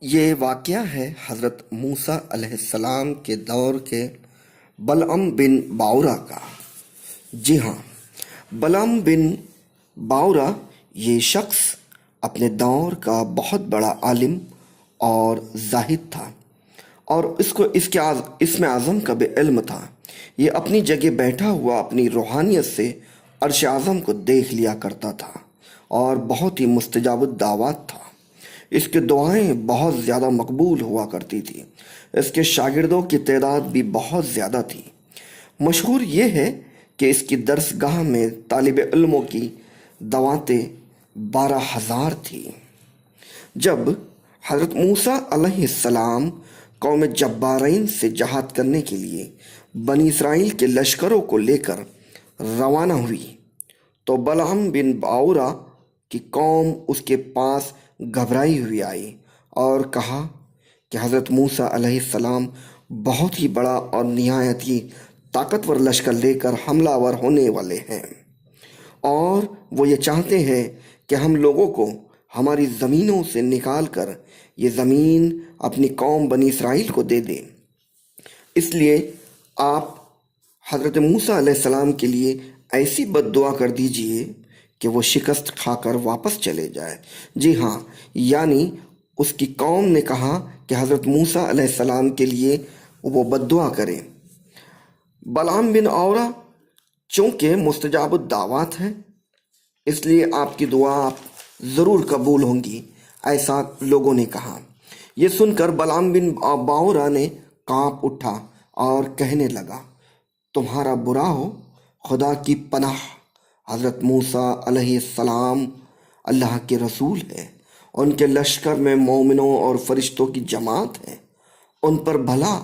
یہ واقعہ ہے حضرت موسیٰ علیہ السلام کے دور کے بلعم بن باورا کا۔ جی ہاں، بلعم بن باورا یہ شخص اپنے دور کا بہت بڑا عالم اور زاہد تھا، اور اس میں اعظم کا بھی علم تھا۔ یہ اپنی جگہ بیٹھا ہوا اپنی روحانیت سے عرش اعظم کو دیکھ لیا کرتا تھا اور بہت ہی مستجاب الدعوات تھا۔ اس کی دعائیں بہت زیادہ مقبول ہوا کرتی تھی۔ اس کے شاگردوں کی تعداد بھی بہت زیادہ تھی۔ مشہور یہ ہے کہ اس کی درس گاہ میں طالب علموں کی دعوتیں 12,000 تھیں۔ جب حضرت موسیٰ علیہ السلام قوم جبارین سے جہاد کرنے کے لیے بنی اسرائیل کے لشکروں کو لے کر روانہ ہوئی تو بلعم بن باورا کی قوم اس کے پاس گھبرائی ہوئی آئی اور کہا کہ حضرت موسیٰ علیہ السلام بہت ہی بڑا اور نہایت ہی طاقتور لشکر لے کر حملہ آور ہونے والے ہیں، اور وہ یہ چاہتے ہیں کہ ہم لوگوں کو ہماری زمینوں سے نکال کر یہ زمین اپنی قوم بنی اسرائیل کو دے دیں۔ اس لیے آپ حضرت موسیٰ علیہ السلام کے لیے ایسی بد دعا کر دیجئے کہ وہ شکست کھا کر واپس چلے جائے۔ جی ہاں، یعنی اس کی قوم نے کہا کہ حضرت موسیٰ علیہ السلام کے لیے وہ بد دعا کریں۔ بلعم بن باورا چونکہ مستجاب الدعوات ہیں، اس لیے آپ کی دعا ضرور قبول ہوں گی، ایسا لوگوں نے کہا۔ یہ سن کر بلعم بن باورا نے کانپ اٹھا اور کہنے لگا، تمہارا برا ہو، خدا کی پناہ، حضرت موسیٰ علیہ السلام اللہ کے رسول ہے، ان کے لشکر میں مومنوں اور فرشتوں کی جماعت ہے، ان پر بھلا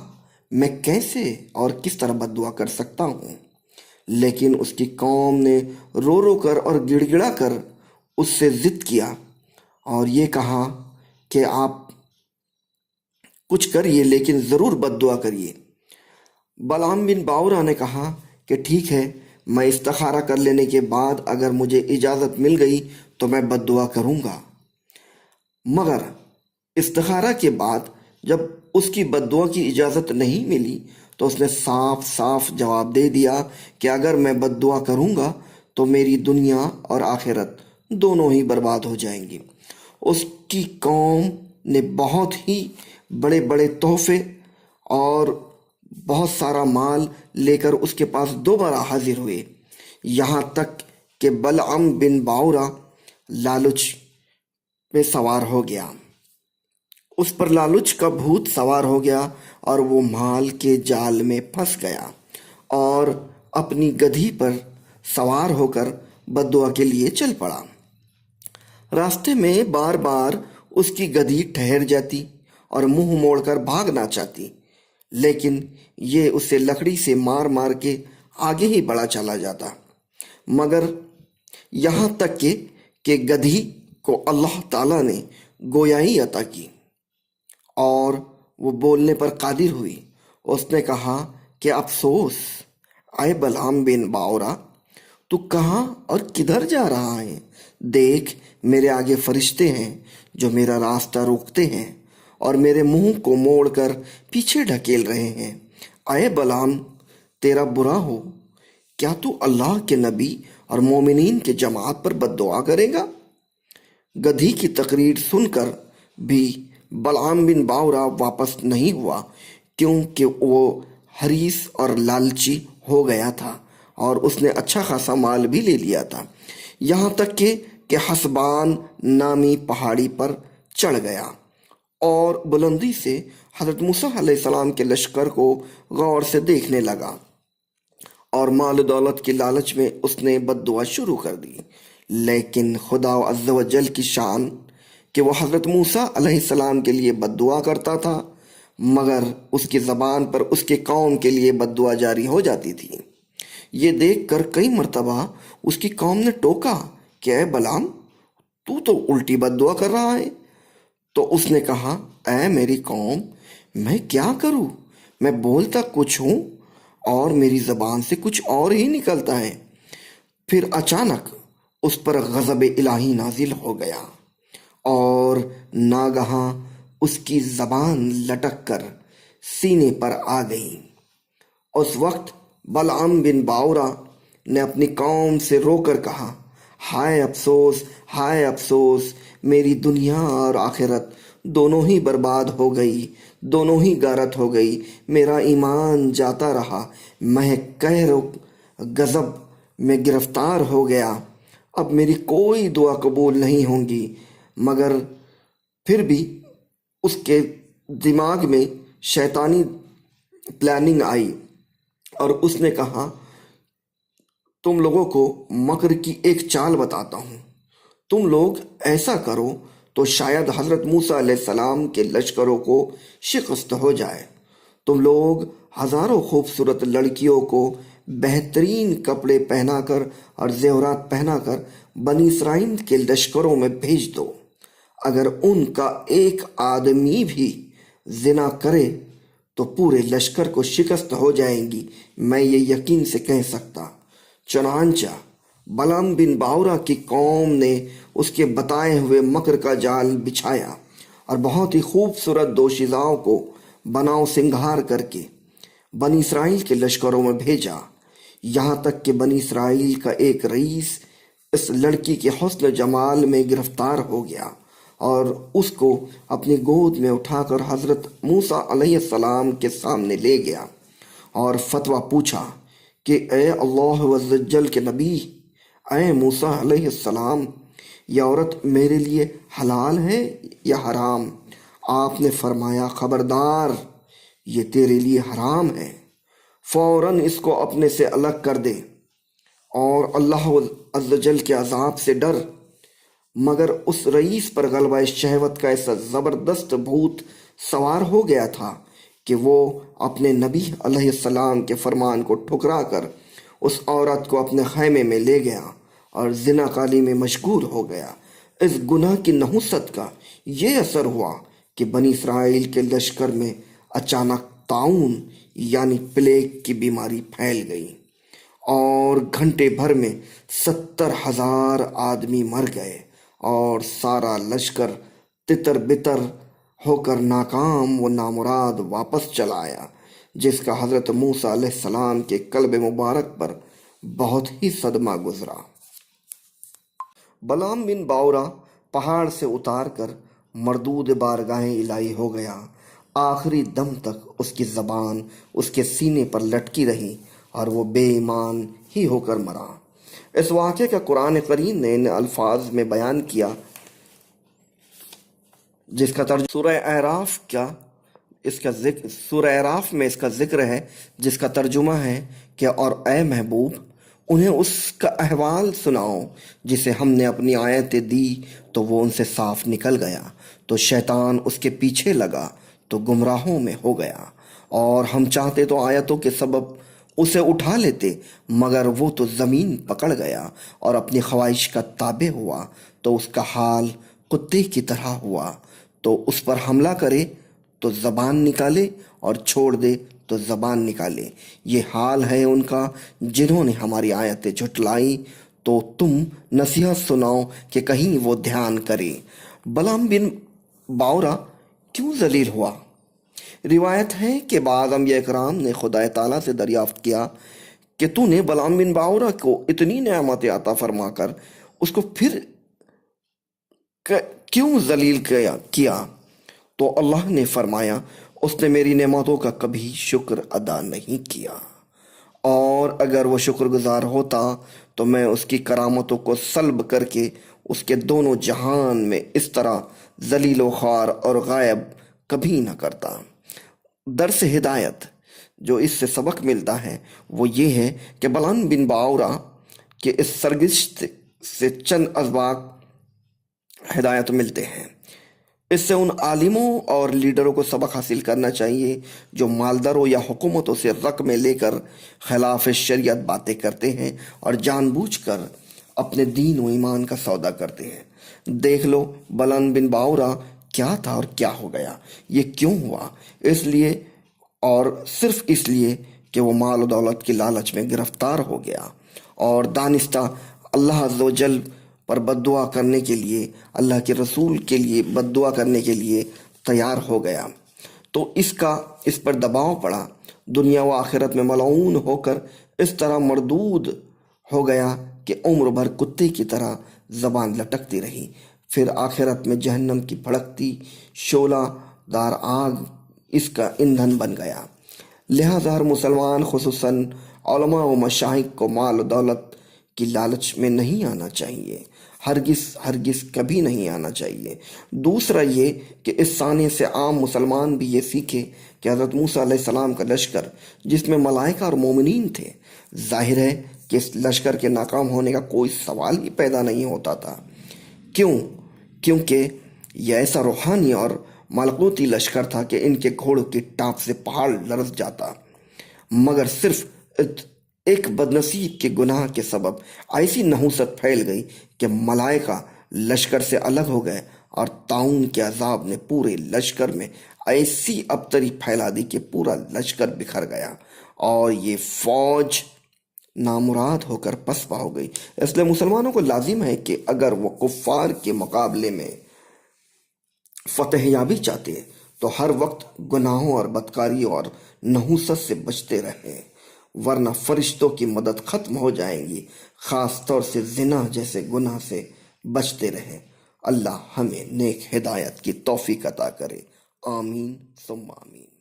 میں کیسے اور کس طرح بد دعا کر سکتا ہوں؟ لیکن اس کی قوم نے رو رو کر اور گڑ گڑا کر اس سے ضد کیا اور یہ کہا کہ آپ کچھ کریے لیکن ضرور بد دعا کریے۔ بلعم بن باورا نے کہا کہ ٹھیک ہے، میں استخارہ کر لینے کے بعد اگر مجھے اجازت مل گئی تو میں بد دعا کروں گا۔ مگر استخارہ کے بعد جب اس کی بد دعا کی اجازت نہیں ملی تو اس نے صاف صاف جواب دے دیا کہ اگر میں بد دعا کروں گا تو میری دنیا اور آخرت دونوں ہی برباد ہو جائیں گی۔ اس کی قوم نے بہت ہی بڑے بڑے تحفے اور بہت سارا مال لے کر اس کے پاس دوبارہ حاضر ہوئے، یہاں تک کہ بلعم بن باورا لالچ پہ سوار ہو گیا۔ اس پر لالچ کا بھوت سوار ہو گیا اور وہ مال کے جال میں پھنس گیا اور اپنی گدھی پر سوار ہو کر بد دعا کے لیے چل پڑا۔ راستے میں بار بار اس کی گدھی ٹھہر جاتی اور منہ موڑ کر بھاگنا چاہتی، لیکن یہ اسے لکڑی سے مار مار کے آگے ہی بڑھا چلا جاتا، مگر یہاں تک کہ گدھی کو اللہ تعالیٰ نے گویائی عطا کی اور وہ بولنے پر قادر ہوئی۔ اس نے کہا کہ افسوس اے بلعم بن باورا، تو کہاں اور کدھر جا رہا ہے؟ دیکھ، میرے آگے فرشتے ہیں جو میرا راستہ روکتے ہیں اور میرے منہ کو موڑ کر پیچھے ڈھکیل رہے ہیں۔ اے بلعم، تیرا برا ہو، کیا تو اللہ کے نبی اور مومنین کے جماعت پر بد دعا کرے گا؟ گدھی کی تقریر سن کر بھی بلعم بن باورا واپس نہیں ہوا، کیونکہ وہ حریص اور لالچی ہو گیا تھا اور اس نے اچھا خاصا مال بھی لے لیا تھا، یہاں تک کہ حسبان نامی پہاڑی پر چڑھ گیا اور بلندی سے حضرت موسیٰ علیہ السلام کے لشکر کو غور سے دیکھنے لگا، اور مال و دولت کی لالچ میں اس نے بد دعا شروع کر دی۔ لیکن خدا عز و جل کی شان کہ وہ حضرت موسیٰ علیہ السلام کے لیے بد دعا کرتا تھا، مگر اس کی زبان پر اس کے قوم کے لیے بد دعا جاری ہو جاتی تھی۔ یہ دیکھ کر کئی مرتبہ اس کی قوم نے ٹوکا کہ اے بلعم، تو الٹی بد دعا کر رہا ہے۔ تو اس نے کہا، اے میری قوم، میں کیا کروں؟ میں بولتا کچھ ہوں اور میری زبان سے کچھ اور ہی نکلتا ہے۔ پھر اچانک اس پر غضب الہی نازل ہو گیا اور ناگہاں اس کی زبان لٹک کر سینے پر آ گئی۔ اس وقت بلعام بن باورا نے اپنی قوم سے رو کر کہا، ہائے افسوس، ہائے افسوس، میری دنیا اور آخرت دونوں ہی برباد ہو گئی، دونوں ہی غارت ہو گئی، میرا ایمان جاتا رہا، میں قہر و غضب میں گرفتار ہو گیا، اب میری کوئی دعا قبول نہیں ہوں گی۔ مگر پھر بھی اس کے دماغ میں شیطانی پلاننگ آئی اور اس نے کہا، تم لوگوں کو مکر کی ایک چال بتاتا ہوں، تم لوگ ایسا کرو تو شاید حضرت موسیٰ علیہ السلام کے لشکروں کو شکست ہو جائے۔ تم لوگ ہزاروں خوبصورت لڑکیوں کو بہترین کپڑے پہنا کر اور زیورات پہنا کر بنی اسرائیل کے لشکروں میں بھیج دو، اگر ان کا ایک آدمی بھی زنا کرے تو پورے لشکر کو شکست ہو جائیں گی، میں یہ یقین سے کہہ سکتا۔ چنانچہ بلعام بن باورا کی قوم نے اس کے بتائے ہوئے مکر کا جال بچھایا اور بہت ہی خوبصورت دوشیزاؤں کو بناؤ سنگھار کر کے بنی اسرائیل کے لشکروں میں بھیجا، یہاں تک کہ بنی اسرائیل کا ایک رئیس اس لڑکی کے حسن و جمال میں گرفتار ہو گیا اور اس کو اپنی گود میں اٹھا کر حضرت موسیٰ علیہ السلام کے سامنے لے گیا اور فتویٰ پوچھا کہ اے اللہ عز و جل کے نبی، اے موسیٰ علیہ السلام، یہ عورت میرے لیے حلال ہے یا حرام؟ آپ نے فرمایا، خبردار، یہ تیرے لیے حرام ہے، فوراً اس کو اپنے سے الگ کر دے اور اللہ عز و جل کے عذاب سے ڈر۔ مگر اس رئیس پر غلبہ شہوت کا ایسا زبردست بھوت سوار ہو گیا تھا کہ وہ اپنے نبی علیہ السلام کے فرمان کو ٹھکرا کر اس عورت کو اپنے خیمے میں لے گیا اور زنا کاری میں مشغول ہو گیا۔ اس گناہ کی نحوست کا یہ اثر ہوا کہ بنی اسرائیل کے لشکر میں اچانک طاعون یعنی پلیگ کی بیماری پھیل گئی اور گھنٹے بھر میں 70,000 آدمی مر گئے اور سارا لشکر تتر بتر ہو کر ناکام و نامراد واپس چلا آیا، جس کا حضرت موسیٰ علیہ السلام کے قلب مبارک پر بہت ہی صدمہ گزرا۔ بلعام بن باورا پہاڑ سے اتار کر مردود بارگاہ الہی ہو گیا، آخری دم تک اس کی زبان اس کے سینے پر لٹکی رہی اور وہ بے ایمان ہی ہو کر مرا۔ اس واقعے کا قرآن کریم نے ان الفاظ میں بیان کیا جس کا ترجمہ سورہ اعراف میں اس کا ذکر ہے، جس کا ترجمہ ہے کہ اور اے محبوب، انہیں اس کا احوال سناؤ جسے ہم نے اپنی آیتیں دی تو وہ ان سے صاف نکل گیا، تو شیطان اس کے پیچھے لگا تو گمراہوں میں ہو گیا، اور ہم چاہتے تو آیتوں کے سبب اسے اٹھا لیتے، مگر وہ تو زمین پکڑ گیا اور اپنی خواہش کا تابع ہوا، تو اس کا حال کتے کی طرح ہوا، تو اس پر حملہ کرے تو زبان نکالے اور چھوڑ دے تو زبان نکالے۔ یہ حال ہے ان کا جنہوں نے ہماری آیتیں جھٹلائی، تو تم نصیحت سناؤ کہ کہیں وہ دھیان کرے۔ بلعام بن باورا کیوں ذلیل ہوا؟ روایت ہے کہ بعض انبیاء کرام نے خدا تعالیٰ سے دریافت کیا کہ تو نے بلعام بن باورا کو اتنی نعمت عطا فرما کر اس کو پھر کیوں ذلیل کیا؟ تو اللہ نے فرمایا، اس نے میری نعمتوں کا کبھی شکر ادا نہیں کیا، اور اگر وہ شکر گزار ہوتا تو میں اس کی کرامتوں کو سلب کر کے اس کے دونوں جہان میں اس طرح ذلیل و خوار اور غائب کبھی نہ کرتا۔ درس ہدایت جو اس سے سبق ملتا ہے وہ یہ ہے کہ بلعام بن باورا کے اس سرگزشت سے چند اسباق ہدایت ملتے ہیں۔ اس سے ان عالموں اور لیڈروں کو سبق حاصل کرنا چاہیے جو مالداروں یا حکومتوں سے رقمیں لے کر خلاف شریعت باتیں کرتے ہیں اور جان بوجھ کر اپنے دین و ایمان کا سودا کرتے ہیں۔ دیکھ لو بلعام بن باورا کیا تھا اور کیا ہو گیا۔ یہ کیوں ہوا؟ اس لیے اور صرف اس لیے کہ وہ مال و دولت کی لالچ میں گرفتار ہو گیا اور دانستہ اللہ عز و جل پر بد دعا کرنے کے لیے، اللہ کے رسول کے لیے بد دعا کرنے کے لیے تیار ہو گیا تو اس پر دباؤ پڑا، دنیا و آخرت میں ملعون ہو کر اس طرح مردود ہو گیا کہ عمر بھر کتے کی طرح زبان لٹکتی رہی۔ پھر آخرت میں جہنم کی بھڑکتی شعلہ دار آگ اس کا ایندھن بن گیا۔ لہذا ہر مسلمان خصوصاً علماء و مشائخ کو مال و دولت کی لالچ میں نہیں آنا چاہیے، ہرگز کبھی نہیں آنا چاہیے۔ دوسرا یہ کہ اس سانے سے عام مسلمان بھی یہ سیکھے کہ حضرت موسیٰ علیہ السلام کا لشکر جس میں ملائکہ اور مومنین تھے، ظاہر ہے کہ اس لشکر کے ناکام ہونے کا کوئی سوال ہی پیدا نہیں ہوتا تھا۔ کیونکہ یہ ایسا روحانی اور ملکوتی لشکر تھا کہ ان کے گھوڑوں کی ٹاپ سے پہاڑ لرز جاتا، مگر صرف ایک بدنصیب کے گناہ کے سبب ایسی نحوست پھیل گئی کہ ملائکہ لشکر سے الگ ہو گئے، اور طاعون کے عذاب نے پورے لشکر میں ایسی ابتری پھیلا دی کہ پورا لشکر بکھر گیا اور یہ فوج نامراد ہو کر پسپا ہو گئی۔ اس لیے مسلمانوں کو لازم ہے کہ اگر وہ کفار کے مقابلے میں فتح یابی چاہتے ہیں تو ہر وقت گناہوں اور بدکاریوں اور نحوست سے بچتے رہیں، ورنہ فرشتوں کی مدد ختم ہو جائیں گی۔ خاص طور سے زنا جیسے گناہ سے بچتے رہیں۔ اللہ ہمیں نیک ہدایت کی توفیق عطا کرے، آمین ثم آمین۔